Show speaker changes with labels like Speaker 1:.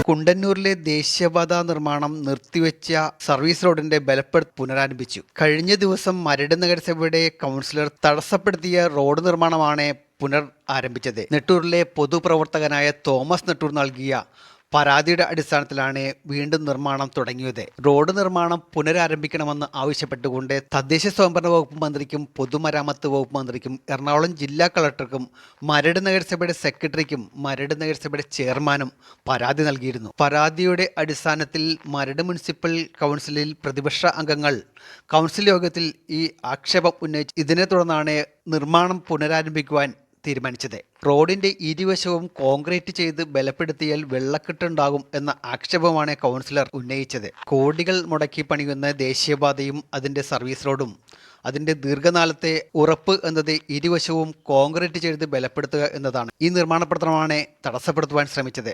Speaker 1: കുണ്ടന്നൂരിലെ ദേശീയപാത നിർമ്മാണം നിർത്തിവെച്ച സർവീസ് റോഡിന്റെ ബലപ്പെടുത്തൽ പുനരാരംഭിച്ചു. കഴിഞ്ഞ ദിവസം മരട് നഗരസഭയുടെ കൗൺസിലർ തടസ്സപ്പെടുത്തിയ റോഡ് നിർമ്മാണമാണ് ആരംഭിച്ചത്. നെട്ടൂരിലെ പൊതുപ്രവർത്തകനായ തോമസ് നെട്ടൂർ നൽകിയ പരാതിയുടെ അടിസ്ഥാനത്തിലാണ് വീണ്ടും നിർമ്മാണം തുടങ്ങിയത്. റോഡ് നിർമ്മാണം പുനരാരംഭിക്കണമെന്ന് ആവശ്യപ്പെട്ടുകൊണ്ട് തദ്ദേശ സ്വയംഭരണ വകുപ്പ് മന്ത്രിക്കും പൊതുമരാമത്ത് വകുപ്പ് മന്ത്രിക്കും എറണാകുളം ജില്ലാ കളക്ടർക്കും മരട് നഗരസഭയുടെ സെക്രട്ടറിക്കും മരട് നഗരസഭയുടെ ചെയർമാനും പരാതി നൽകിയിരുന്നു. പരാതിയുടെ അടിസ്ഥാനത്തിൽ മരട് മുനിസിപ്പൽ കൗൺസിലിൽ പ്രതിപക്ഷ അംഗങ്ങൾ കൗൺസിൽ യോഗത്തിൽ ഈ ആക്ഷേപം ഉന്നയിച്ചു. ഇതിനെ തുടർന്നാണ് നിർമ്മാണം പുനരാരംഭിക്കുവാൻ തീരുമാനിച്ചത്. റോഡിന്റെ ഇരുവശവും കോൺക്രീറ്റ് ചെയ്ത് ബലപ്പെടുത്തിയാൽ വെള്ളക്കെട്ടുണ്ടാകും എന്ന ആക്ഷേപമാണ് കൗൺസിലർ ഉന്നയിച്ചത്. കോടികൾ മുടക്കി പണിയുന്ന ദേശീയപാതയും അതിന്റെ സർവീസ് റോഡും അതിന്റെ ദീർഘകാലത്തെ ഉറപ്പ് എന്നത് ഇരുവശവും കോൺക്രീറ്റ് ചെയ്ത് ബലപ്പെടുത്തുക എന്നതാണ്. ഈ നിർമ്മാണ പ്രവർത്തനമാണ് തടസ്സപ്പെടുത്തുവാൻ ശ്രമിച്ചത്.